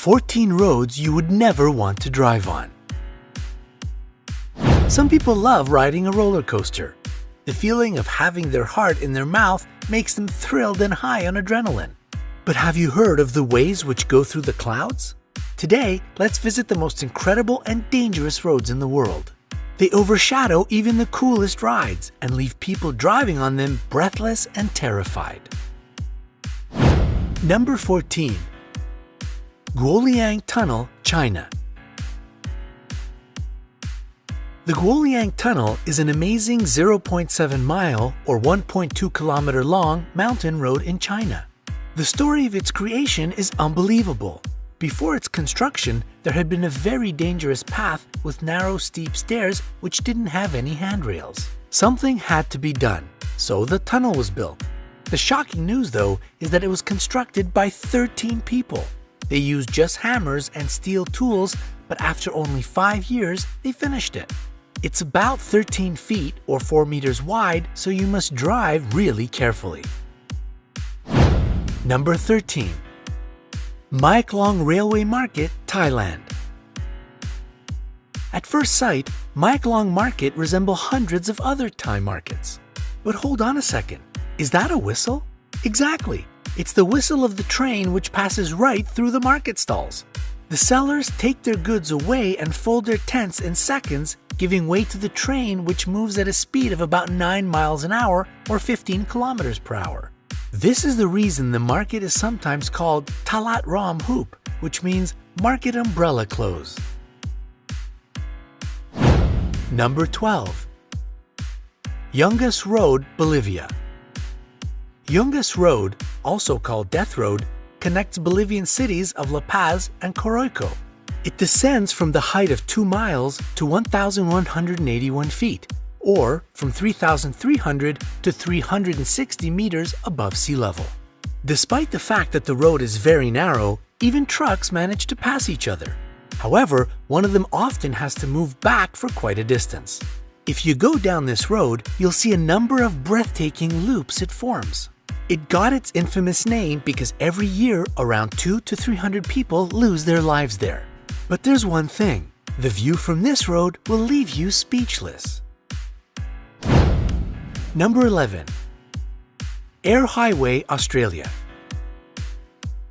14 roads you would never want to drive on. Some people love riding a roller coaster. The feeling of having their heart in their mouth makes them thrilled and high on adrenaline. But have you heard of the ways which go through the clouds? Today, let's visit the most incredible and dangerous roads in the world. They overshadow even the coolest rides and leave people driving on them breathless and terrified. Number 14. Guoliang Tunnel, China. The Guoliang Tunnel is an amazing 0.7 mile or 1.2 kilometer long mountain road in China. The story of its creation is unbelievable. Before its construction, there had been a very dangerous path with narrow, steep stairs which didn't have any handrails. Something had to be done, so the tunnel was built. The shocking news, though, is that it was constructed by 13 people. They used just hammers and steel tools, but after only 5 years, they finished it. It's about 13 feet or 4 meters wide, so you must drive really carefully. Number 13. Mae Klong Railway Market, Thailand. At first sight, Mae Klong Market resembles hundreds of other Thai markets. But hold on a second, is that a whistle? Exactly, it's the whistle of the train which passes right through the market stalls. The sellers take their goods away and fold their tents in seconds, giving way to the train which moves at a speed of about 9 miles an hour or 15 kilometers per hour. This is the reason the market is sometimes called Talat Ram Hoop, which means market umbrella close. Number 12. Yungas Road, Bolivia. Yungas Road, also called Death Road, connects Bolivian cities of La Paz and Coroico. It descends from the height of 2 miles to 1,181 feet, or from 3,300 to 360 meters above sea level. Despite the fact that the road is very narrow, even trucks manage to pass each other. However, one of them often has to move back for quite a distance. If you go down this road, you'll see a number of breathtaking loops it forms. It got its infamous name because every year around 200 to 300 people lose their lives there. But there's one thing, the view from this road will leave you speechless. Number 11. Eyre Highway, Australia.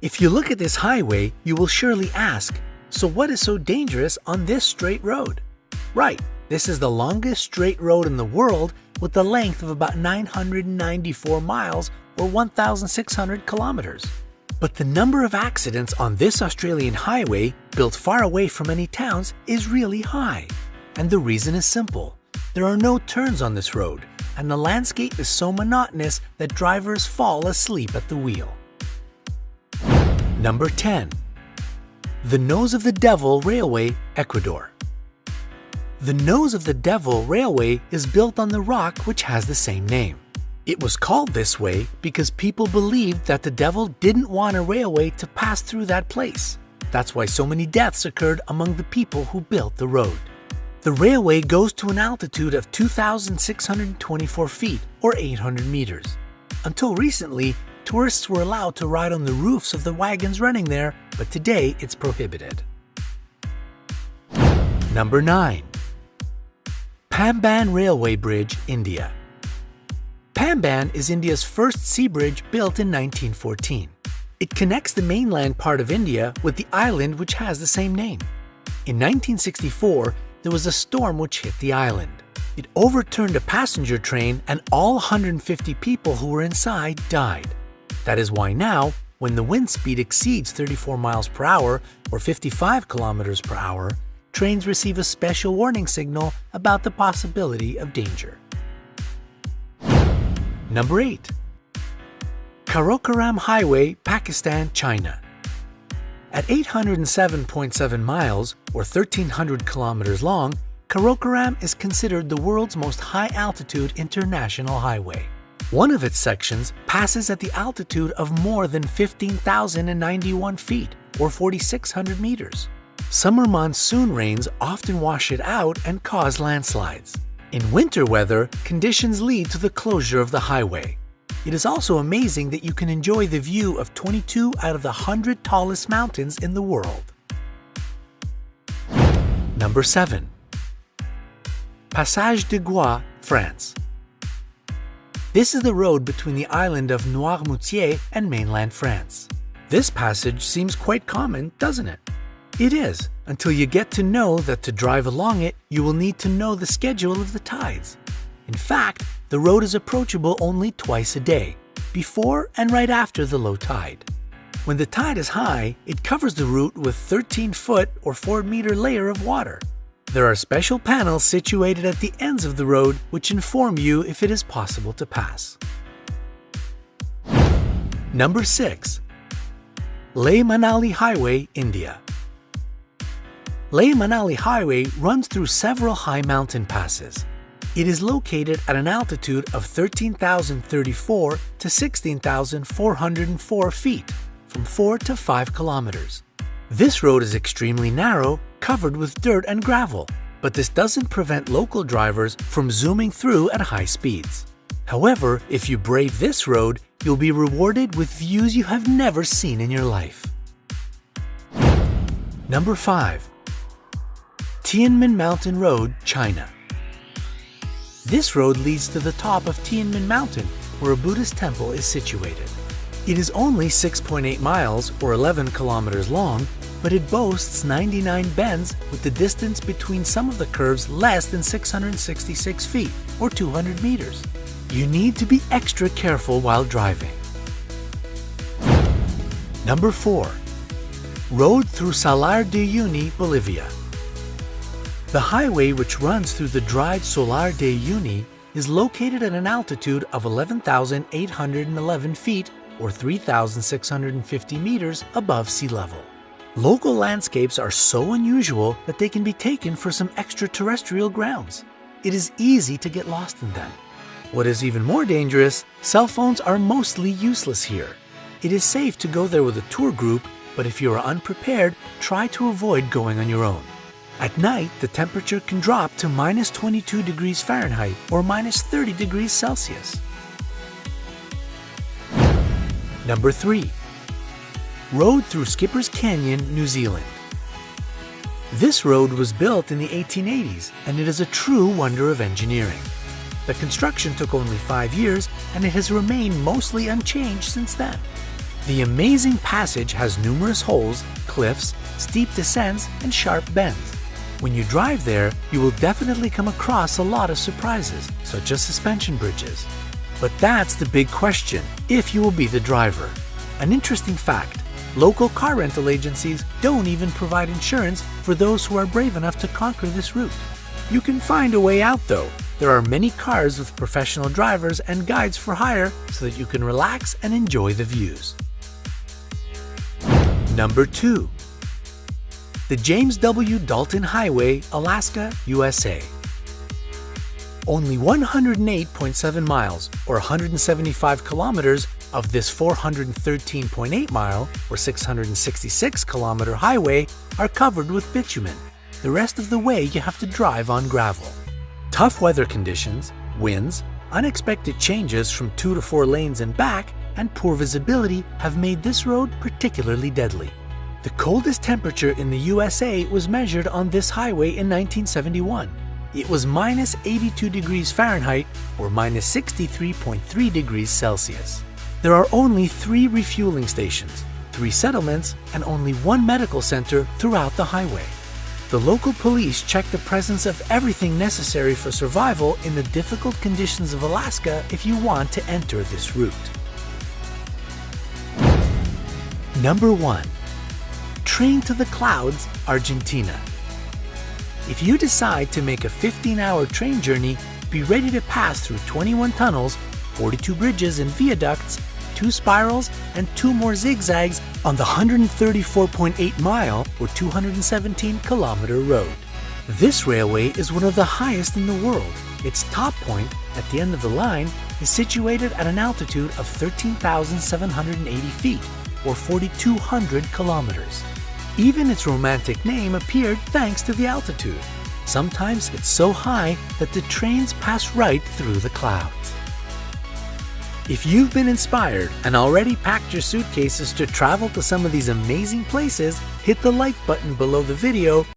If you look at this highway, you will surely ask, so what is so dangerous on this straight road? Right, this is the longest straight road in the world with a length of about 994 miles or 1,600 kilometers. But the number of accidents on this Australian highway, built far away from any towns, is really high. And the reason is simple. There are no turns on this road, and the landscape is so monotonous that drivers fall asleep at the wheel. Number 10. The Nose of the Devil Railway, Ecuador. The Nose of the Devil Railway is built on the rock which has the same name. It was called this way because people believed that the devil didn't want a railway to pass through that place. That's why so many deaths occurred among the people who built the road. The railway goes to an altitude of 2,624 feet or 800 meters. Until recently, tourists were allowed to ride on the roofs of the wagons running there, but today it's prohibited. Number 9. Pamban Railway Bridge, India. Pamban is India's first sea bridge built in 1914. It connects the mainland part of India with the island which has the same name. In 1964, there was a storm which hit the island. It overturned a passenger train and all 150 people who were inside died. That is why now, when the wind speed exceeds 34 miles per hour or 55 kilometers per hour, trains receive a special warning signal about the possibility of danger. Number 8. Karakoram Highway, Pakistan, China. At 807.7 miles or 1,300 kilometers long, Karakoram is considered the world's most high-altitude international highway. One of its sections passes at the altitude of more than 15,091 feet or 4,600 meters. Summer monsoon rains often wash it out and cause landslides. In winter weather, conditions lead to the closure of the highway. It is also amazing that you can enjoy the view of 22 out of the 100 tallest mountains in the world. Number 7. Passage de Gois, France. This is the road between the island of Noirmoutier and mainland France. This passage seems quite common, doesn't it? It is, until you get to know that to drive along it, you will need to know the schedule of the tides. In fact, the road is approachable only twice a day, before and right after the low tide. When the tide is high, it covers the route with 13-foot or 4-meter layer of water. There are special panels situated at the ends of the road which inform you if it is possible to pass. Number 6. Leh Manali Highway, India. Leh Manali Highway runs through several high mountain passes. It is located at an altitude of 13,034 to 16,404 feet, from 4 to 5 kilometers. This road is extremely narrow, covered with dirt and gravel, but this doesn't prevent local drivers from zooming through at high speeds. However, if you brave this road, you'll be rewarded with views you have never seen in your life. Number 5. Tianmen Mountain Road, China. This road leads to the top of Tianmen Mountain, where a Buddhist temple is situated. It is only 6.8 miles or 11 kilometers long, but it boasts 99 bends with the distance between some of the curves less than 666 feet or 200 meters. You need to be extra careful while driving. Number 4. Road through Salar de Uyuni, Bolivia. The highway which runs through the dried Salar de Uyuni is located at an altitude of 11,811 feet or 3,650 meters above sea level. Local landscapes are so unusual that they can be taken for some extraterrestrial grounds. It is easy to get lost in them. What is even more dangerous, cell phones are mostly useless here. It is safe to go there with a tour group, but if you are unprepared, try to avoid going on your own. At night, the temperature can drop to minus 22 degrees Fahrenheit or minus 30 degrees Celsius. Number 3. Road through Skipper's Canyon, New Zealand. This road was built in the 1880s and it is a true wonder of engineering. The construction took only 5 years and it has remained mostly unchanged since then. The amazing passage has numerous holes, cliffs, steep descents, and sharp bends. When you drive there, you will definitely come across a lot of surprises, such as suspension bridges. But that's the big question, if you will be the driver. An interesting fact, local car rental agencies don't even provide insurance for those who are brave enough to conquer this route. You can find a way out though. There are many cars with professional drivers and guides for hire so that you can relax and enjoy the views. Number 2. The James W. Dalton Highway, Alaska, USA. Only 108.7 miles or 175 kilometers of this 413.8 mile or 666 kilometer highway are covered with bitumen. The rest of the way you have to drive on gravel. Tough weather conditions, winds, unexpected changes from 2 to 4 lanes and back, and poor visibility have made this road particularly deadly. The coldest temperature in the USA was measured on this highway in 1971. It was minus 82 degrees Fahrenheit or minus 63.3 degrees Celsius. There are only 3 refueling stations, 3 settlements, and only 1 medical center throughout the highway. The local police check the presence of everything necessary for survival in the difficult conditions of Alaska if you want to enter this route. Number 1. Train to the Clouds, Argentina. If you decide to make a 15-hour train journey, be ready to pass through 21 tunnels, 42 bridges and viaducts, 2 spirals, and 2 more zigzags on the 134.8 mile or 217 kilometer road. This railway is one of the highest in the world. Its top point, at the end of the line, is situated at an altitude of 13,780 feet or 4,200 kilometers. Even its romantic name appeared thanks to the altitude. Sometimes it's so high that the trains pass right through the clouds. If you've been inspired and already packed your suitcases to travel to some of these amazing places, hit the like button below the video